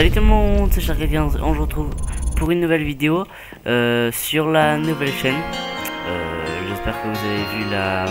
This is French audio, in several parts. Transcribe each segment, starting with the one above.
Salut tout le monde, c'est Shark15, on se retrouve pour une nouvelle vidéo sur la nouvelle chaîne. J'espère que vous avez vu la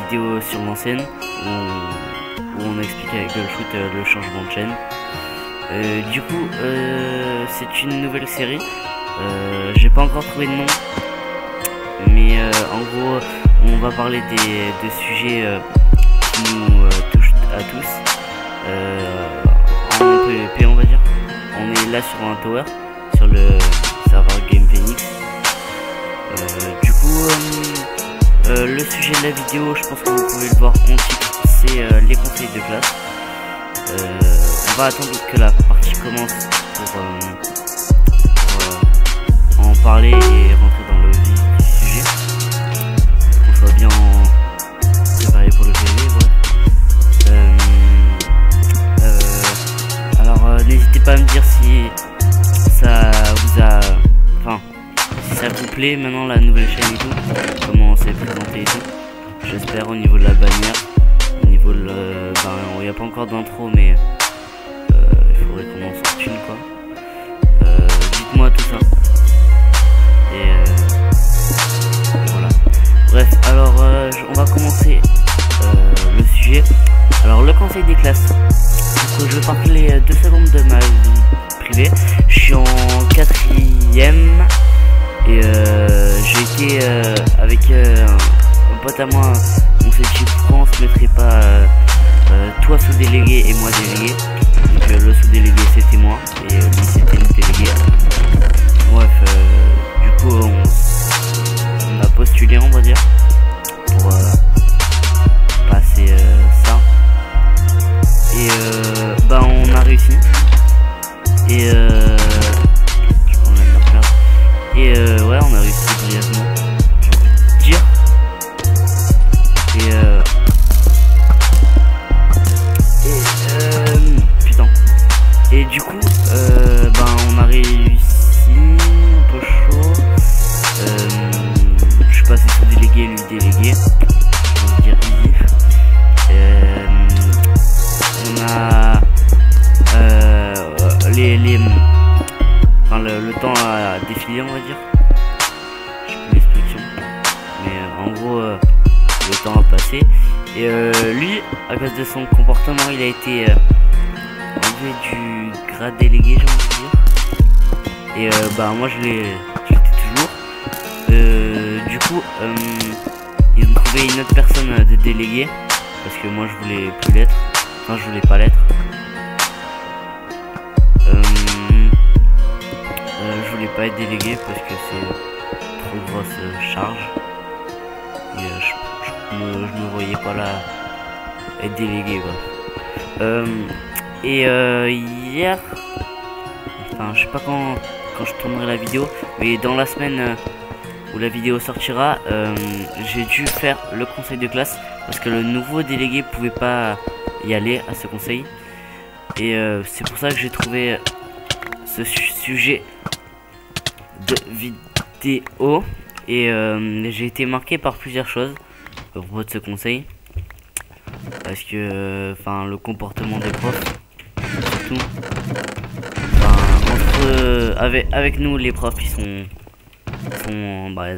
vidéo sur l'ancienne où on explique avec Goldshoot le changement de chaîne. Du coup, c'est une nouvelle série. J'ai pas encore trouvé de nom, mais en gros, on va parler de sujets qui nous touchent à tous. En PvP, on va dire. On est là sur un tower, sur le serveur Game Phoenix. Du coup, le sujet de la vidéo, je pense que vous pouvez le voir en titre, c'est les conseils de classe. On va attendre que la partie commence pour en parler et rentrer dans le vif du sujet. Qu'on soit bien préparé pour le PvP, bref. N'hésitez pas à me dire si ça vous a... Enfin, si ça vous plaît maintenant la nouvelle chaîne et tout, comment c'est présenté et tout. J'espère au niveau de la bannière, au niveau de... il n'y a pas encore d'intro, mais il faudrait qu'on en sorte une, quoi. Dites-moi tout ça. Et voilà. Bref, alors on va commencer le sujet. Alors le conseil des classes. Donc, je vais parler 2 secondes de ma vie privée. Je suis en 4ème et j'ai été avec un pote à moi. On s'est dit pourquoi on se mettrait pas toi sous-délégué et moi délégué. Donc le sous-délégué c'était moi et lui c'était le délégué. Bref, du coup on a postulé, on va dire, pour passer ça. Et on a réussi. Et je prends la marque. Et ouais, on a réussi brièvement, j'ai envie de dire. Putain. Et du coup, on a réussi, un peu chaud. Je suis passé sur délégué, lui délégué. Je vais dire easy. On a le temps a défilé, on va dire. Je sais plus l'expression, mais en gros le temps a passé et lui, à cause de son comportement, il a été enlevé du grade délégué, j'ai envie de dire. Et moi je l'étais toujours. Du coup ils ont trouvé une autre personne de délégué parce que moi je voulais plus l'être. Enfin, je voulais pas l'être. Je voulais pas être délégué parce que c'est trop grosse charge. Et je me voyais pas là être délégué, quoi. Hier, enfin, je sais pas quand je tournerai la vidéo, mais dans la semaine où la vidéo sortira, j'ai dû faire le conseil de classe parce que le nouveau délégué pouvait pas y aller à ce conseil. Et c'est pour ça que j'ai trouvé ce sujet de vidéo. Et j'ai été marqué par plusieurs choses à propos de ce conseil. Parce que le comportement des profs, surtout. Avec nous, les profs, ils sont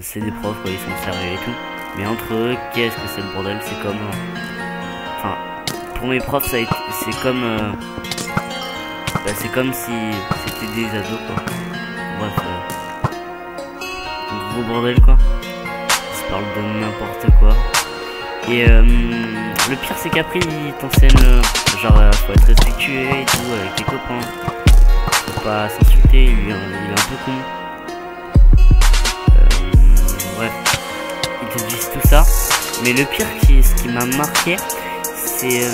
c'est des profs, quoi, ils sont sérieux et tout. Mais entre eux, qu'est-ce que c'est le bordel? C'est comme... pour mes profs, c'est comme... c'est comme si c'était des ados, quoi. Bref, un gros bordel, quoi. Ils se parlent de n'importe quoi. Et le pire, c'est qu'après, ils t'enseignent, genre, faut être respectueux et tout, avec tes copains. Faut pas s'insulter, lui, il est un peu con. Bref, ils te disent tout ça. Mais le pire, ce qui m'a marqué, c'est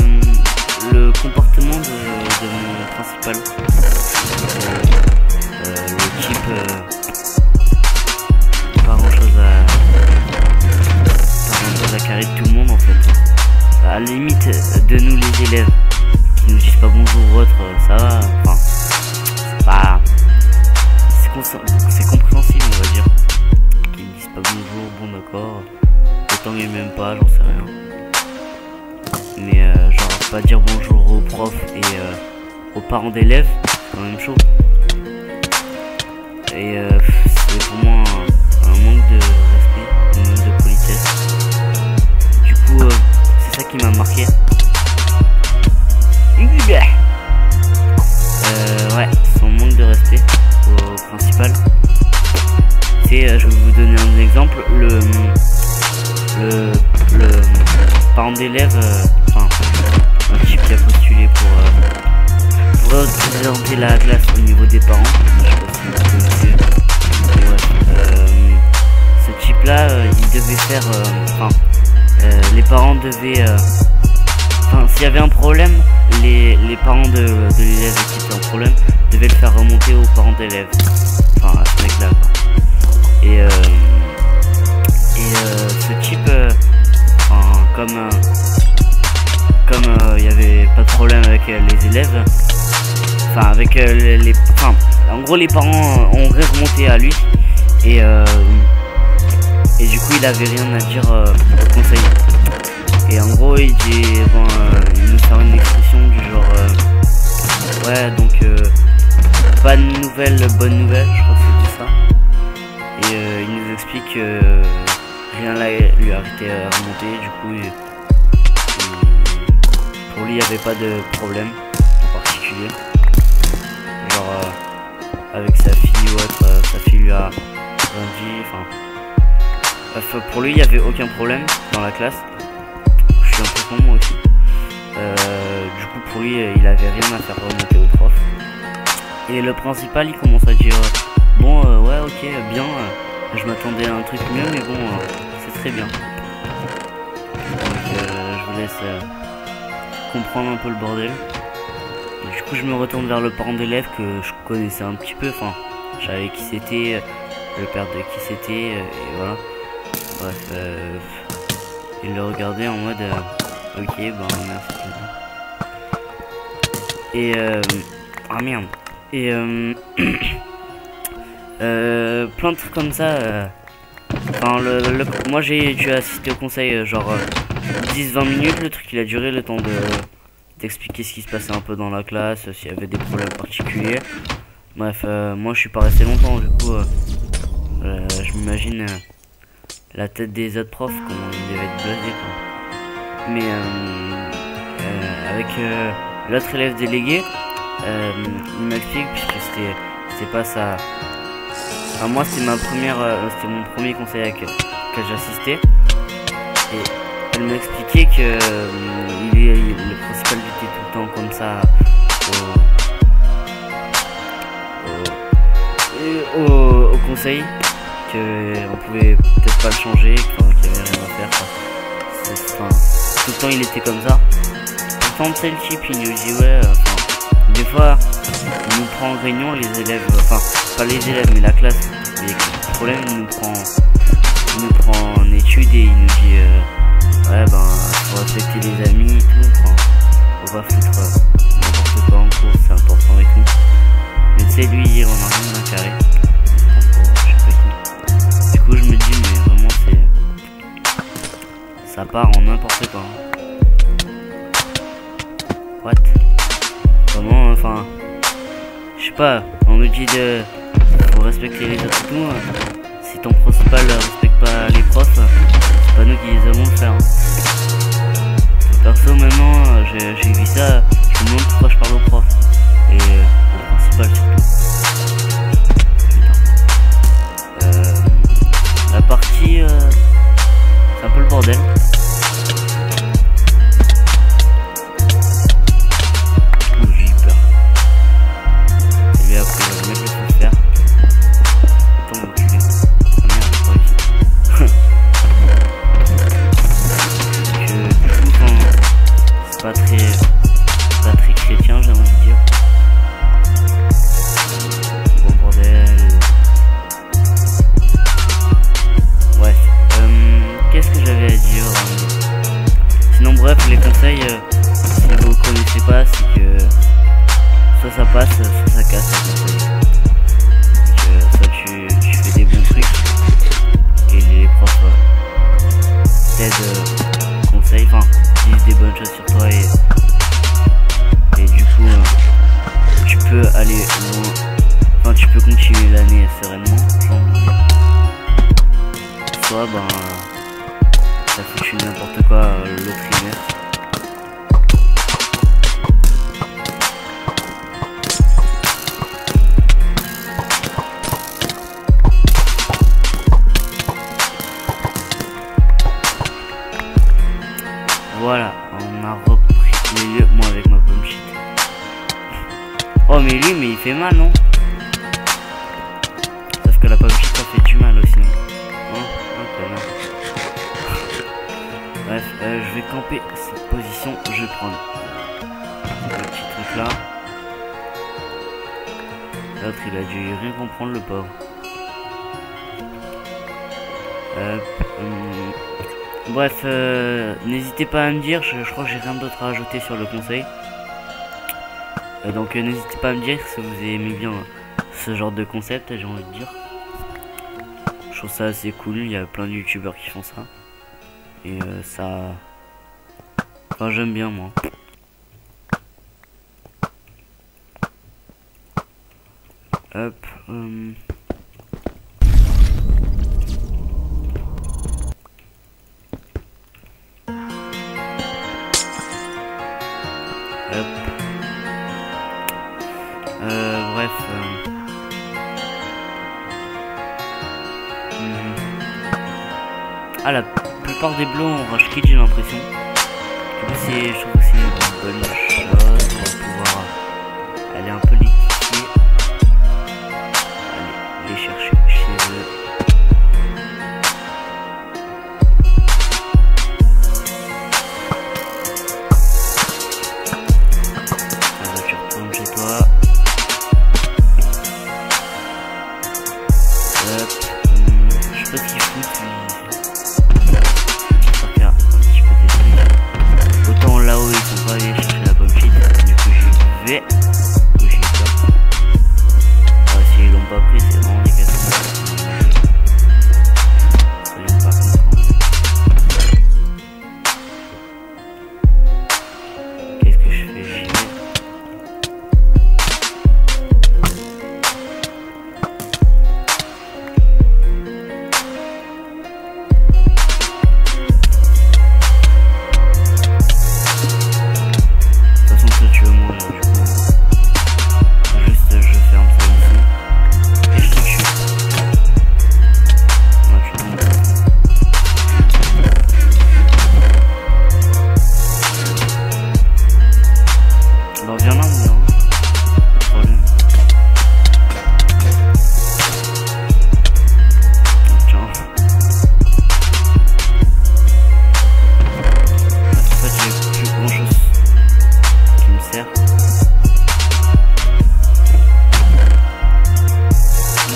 le comportement de mon principal. Le type pas grand chose à carrer de tout le monde, en fait. À la limite de nous les élèves qui nous disent pas bonjour ou autre, ça va. Enfin, c'est compréhensible, on va dire. Qu'ils me disent pas bonjour, bon d'accord. Autant ils m'aiment pas, j'en sais rien. Mais genre pas dire bonjour aux profs et aux parents d'élèves, c'est quand même chaud. Et c'est pour moi un manque de respect, un manque de politesse. Du coup, c'est ça qui m'a marqué. Ouais, son manque de respect au principal. C'est, je vais vous donner un exemple, le parent d'élève, enfin, un type qui a postulé pour représenter la classe au niveau des parents. Je sais pas si vous connaissez. Ce type là, il devait faire, les parents devaient, s'il y avait un problème, les parents de l'élève qui était en problème devaient le faire remonter aux parents d'élèves, enfin à ce mec là. Et ce type, comme il y avait pas de problème avec les élèves, enfin avec en gros les parents ont remonté à lui et du coup il avait rien à dire au conseil. Et en gros il dit il nous sort une expression du genre ouais donc pas de nouvelles, bonne nouvelle, je crois que c'était ça. Et il nous explique que rien là lui a arrêté à remonter, du coup pour lui il n'y avait pas de problème en particulier. Genre avec sa fille ou autre, sa fille lui a rien dit, enfin bref, pour lui il n'y avait aucun problème dans la classe. Je suis un peu con moi aussi. Du coup pour lui il avait rien à faire remonter au prof. Et le principal il commence à dire bon ouais ok bien, je m'attendais à un truc mieux mais bon c'est très bien. Donc je vous laisse comprendre un peu le bordel. Et du coup je me retourne vers le parent d'élève que je connaissais un petit peu, enfin je savais qui c'était, le père de qui c'était, et voilà. Bref, il le regardait en mode ok ben merci. Et ah merde. Et plein de trucs comme ça. Enfin, moi j'ai dû assister au conseil genre 10-20 minutes. Le truc il a duré le temps d'expliquer ce qui se passait un peu dans la classe, s'il y avait des problèmes particuliers. Bref, moi je suis pas resté longtemps, du coup je m'imagine la tête des autres profs, comment ils devaient être blasés quoi. Mais avec l'autre élève délégué, il m'explique, puisque c'était pas ça. Enfin, moi c'était c'était mon premier conseil auquel j'assistais, et elle m'expliquait que le principal était tout le temps comme ça au conseil, qu'on pouvait peut-être pas le changer, qu'il y avait rien à faire. Tout le temps il était comme ça. Pourtant c'est le type, il nous dit ouais, des fois il nous prend en réunion les élèves, enfin pas les élèves mais la classe, les problèmes il nous prend en étude et il nous dit ouais ben faut respecter les amis et tout, enfin faut pas foutre n'importe quoi en cours, c'est important et tout. Mais c'est lui on a rien à carrer. Du coup je me dis mais vraiment ça part en n'importe quoi. What? Comment, enfin, je sais pas, on nous dit faut respecter les autres et tout. Si ton principal respecte pas les profs, c'est pas nous qui les allons le faire. Perso maintenant, j'ai vu ça, je me demande pourquoi je parle au prof. Et au principal surtout. Putain. La partie, c'est un peu le bordel. Pas très chrétien, j'ai envie de dire. Bon bordel. Bref, qu'est-ce que j'avais à dire? Sinon bref, les conseils, si vous connaissez pas, c'est que soit ça passe, soit ça casse. Soit tu fais des bons trucs et les profs t'aident, conseillent, enfin disent des bonnes choses sur toi et du coup peux continuer l'année sereinement, j'ai envie de dire. Soit ben ça foutu n'importe quoi le trimestre. Voilà, on a repris les lieux, moi avec ma pomme shit. Oh mais lui, mais il fait mal, non? Sauf que la pomme shit, ça fait du mal aussi. Hein, bref, je vais camper cette position, je vais prendre le petit truc là. L'autre, il a dû rien comprendre, le pauvre. Bref, n'hésitez pas à me dire, je crois que j'ai rien d'autre à ajouter sur le conseil. Donc n'hésitez pas à me dire si vous aimez bien ce genre de concept, j'ai envie de dire. Je trouve ça assez cool, il y a plein de youtubeurs qui font ça. Et ça... Enfin j'aime bien moi. Hop. Bref. Ah, la plupart des bleus ont rush kit, j'ai l'impression. Du coup, je trouve que c'est une bonne chose. On va pouvoir aller un peu les kicker. Aller les chercher chez eux. Tu retournes chez toi. Hop. Je sais pas ce qu'il fout, faire un petit peu des trucs. Autant là-haut ils sont pas allés chercher la pomme shit, du coup j'y vais. J'ai peur. Ah, si ils l'ont pas pris, c'est vraiment des cassons. Soyons pas comprendre. Qu'est-ce que je fais? J'y vais.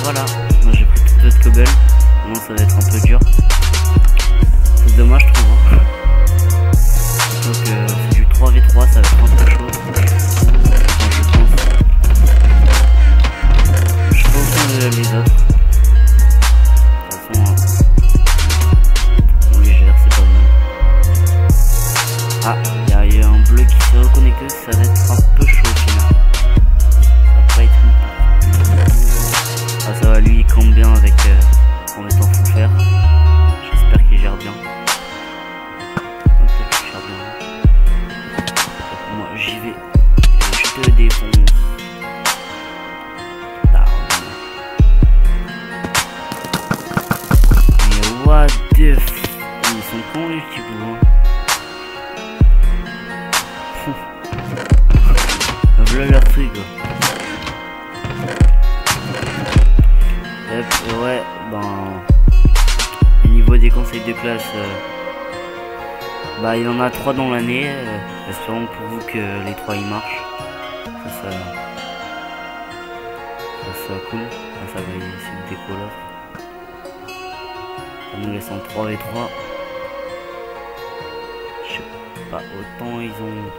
Voilà, moi j'ai pris toute votre cobble. Non, ça va être un peu dur. C'est dommage, je trouve. Hein. Donc c'est du 3v3, ça va être un peu chaud. Enfin, je pense. Je pense que les autres. De toute façon, on les gère, c'est pas mal. Ah, il y a eu un bleu qui se reconnecte, ça va être un peu chaud au final. Ça va pas être une... Ah, ça va, lui il campe bien avec en étant fou faire. J'espère qu'il gère bien. Peut-être qu'il gère bien. Donc, moi j'y vais. Je te défonce. Mais what the f... Ils sont cons les petits bouts. Voilà leur truc quoi. Ouais, ben au niveau des conseils de classe, bah il y en a 3 dans l'année. Espérons pour vous que les 3 ils marchent. Ça cool. Ça va essayer de déco là. Ça nous laisse en 3v3. Je sais pas, autant ils ont...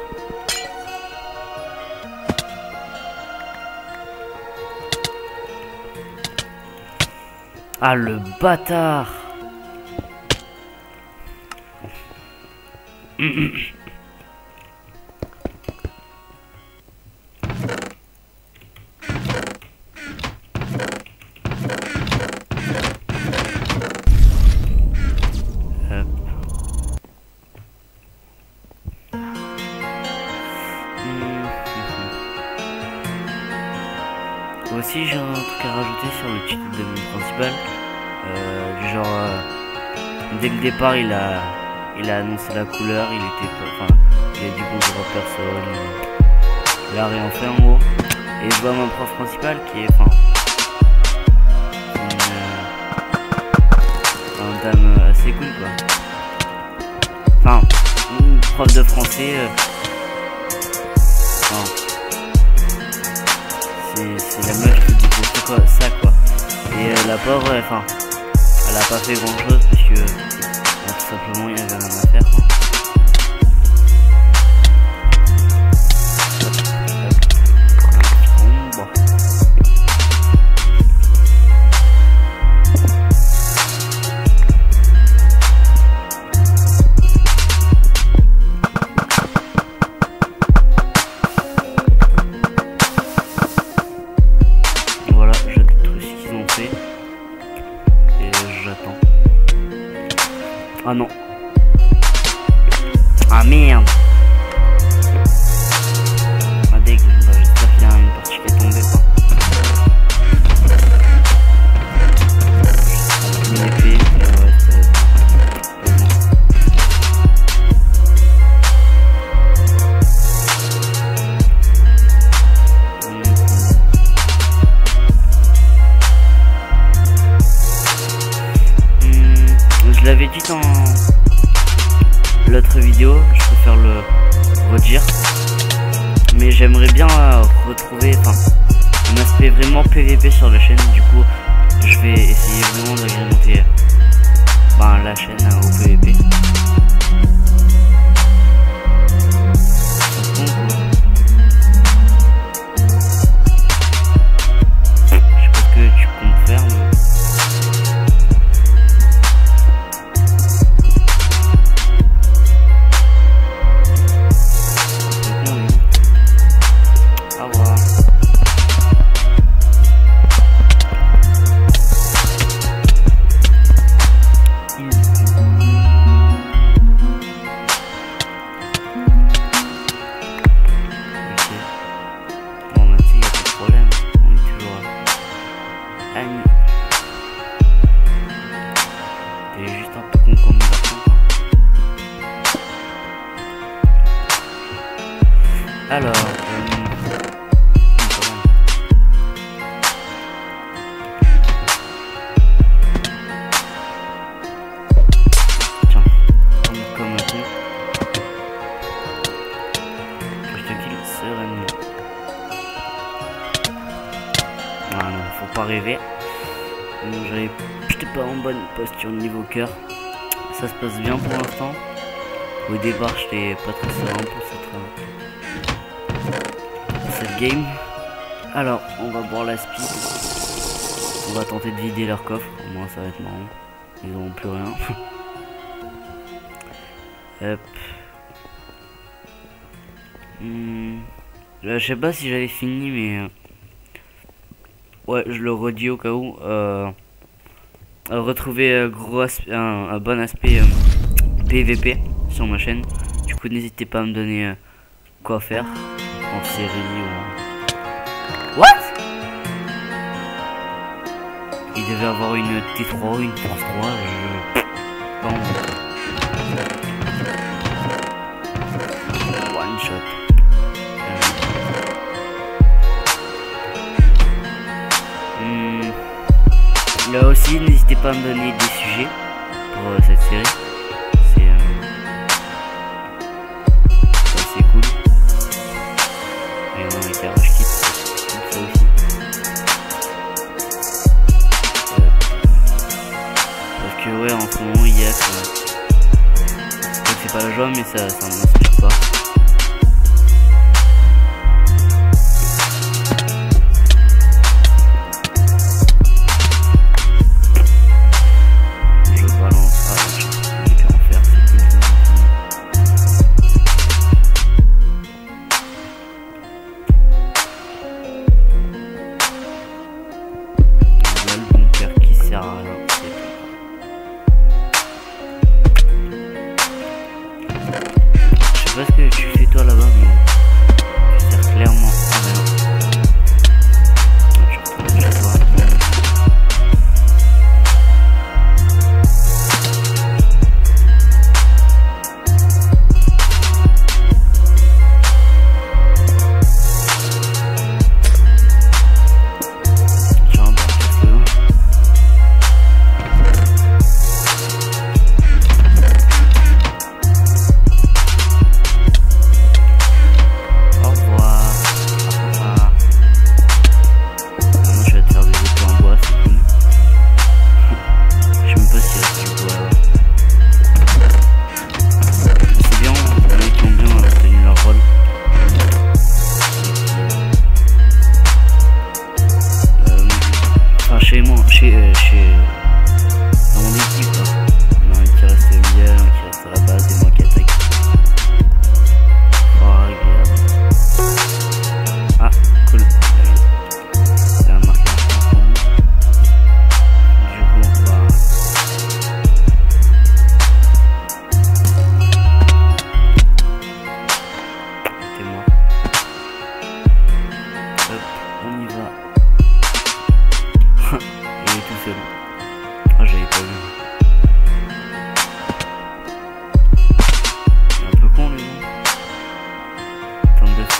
Ah le bâtard. aussi j'ai un truc à rajouter sur le titre de mon principal. Du genre dès le départ il a annoncé la couleur, il était pas, enfin il a dit bonjour à personne, il a rien fait en gros. Et je vois ma prof principale qui est une dame assez cool quoi. Enfin une prof de français. C'est la meuf qui dit ça quoi. Et la pauvre, enfin, elle a pas fait grand chose parce que tout simplement il y avait rien à faire quoi. Ah non. Ah merde. Ah dégueu, j'espère qu'il y a une partie qui est tombée quoi. Une épée, et le reste je l'avais dit dans l'autre vidéo, je préfère le redire, mais j'aimerais bien retrouver un aspect vraiment PVP sur la chaîne. Du coup je vais essayer vraiment d'agrémenter la chaîne au PVP. Je sais pas ce que tu comptes faire mais... Il est juste un peu con comme garçon. Alors, tiens, comme un con. Je te kill sereinement. Ah non, faut pas rêver. J'étais pas en bonne posture niveau cœur. Ça se passe bien pour l'instant. Au départ j'étais pas très serein pour cette game. Alors on va boire la speed. On va tenter de vider leur coffre. Au moins ça va être marrant. Ils n'auront plus rien. Hop. Là, je sais pas si j'avais fini mais... ouais, je le redis au cas où. Retrouver un bon aspect PVP sur ma chaîne. Du coup, n'hésitez pas à me donner quoi faire en série ou... What? Il devait avoir une T3, une Force 3. One shot. Là aussi, n'hésitez pas à me donner des sujets pour cette série. C'est assez cool. Et on a les garages qui ça aussi. Parce que ouais, en ce moment, il y a c'est pas la joie, mais ça m'inspire pas. Je sais pas ce que tu fais toi là-bas, mais tu sers clairement à rien.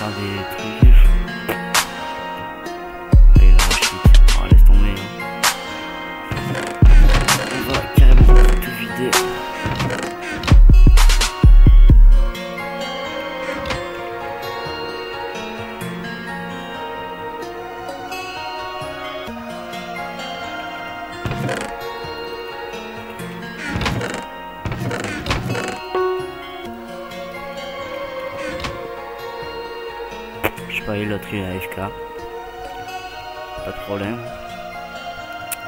faire des trucs. Allez, là, shit. Oh, laisse tomber. Hein. On va carrément tout vider. Je sais pas, l'autre il est AFK. Pas de problème.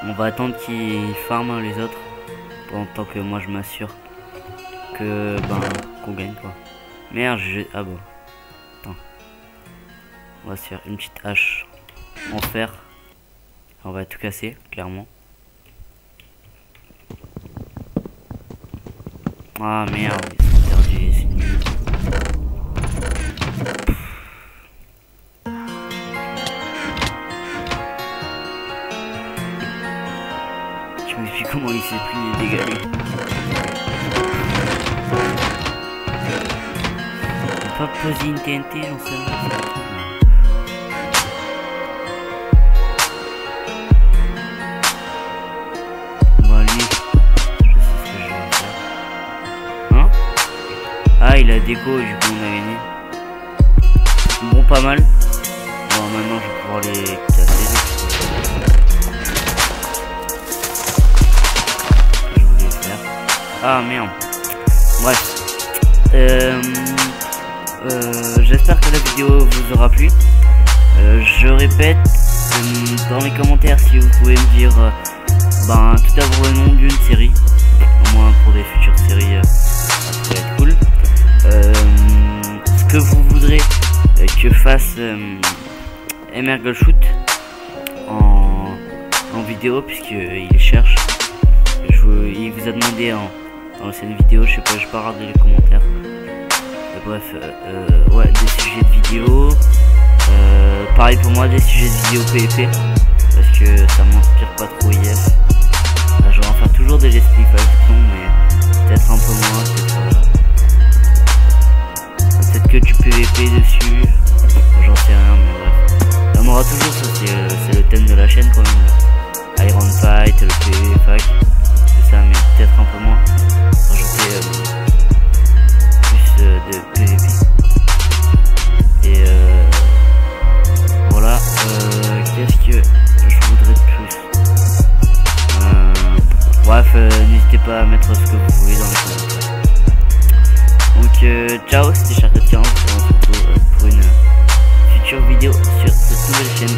On va attendre qu'ils farment les autres. Pendant tant que moi je m'assure que qu'on gagne quoi. Merde, ah bon. Attends. On va se faire une petite hache en fer. On va tout casser, clairement. Ah merde, ils sont perdus, c'est nul. Je me suis comment il s'est pris des dégâts lui. On peut pas poser une TNT, j'en sais rien. Bon lui, je sais ce que je vais faire. Hein? Ah il a déco, du coup on a gagné. Bon pas mal. Bon maintenant je vais pouvoir les casser. Ah merde. Bref. J'espère que la vidéo vous aura plu. Je répète dans les commentaires si vous pouvez me dire tout d'abord le nom d'une série. Au moins pour des futures séries ça pourrait être cool. Ce que vous voudrez que fasse Emergleshoot en vidéo puisqu'il cherche. Il vous a demandé dans cette vidéo, je sais pas, je pas regarder les commentaires. Bref, ouais, des sujets de vidéo. Pareil pour moi, des sujets de vidéo PvP. Parce que ça m'inspire pas trop IF. Je vais en faire toujours des Let's Play Fiction, mais peut-être un peu moins. Peut-être que du PvP dessus. J'en sais rien, mais bref. On aura toujours ça, c'est le thème de la chaîne quand même. Iron Fight, le PvP, ça, mais peut-être un peu moins. Rajouter plus de PvP. Et voilà. Qu'est-ce que je voudrais de plus? Bref, n'hésitez pas à mettre ce que vous voulez dans les commentaires. Donc ciao, c'était Charles Chrétien. On se retrouve pour une future vidéo sur cette nouvelle chaîne.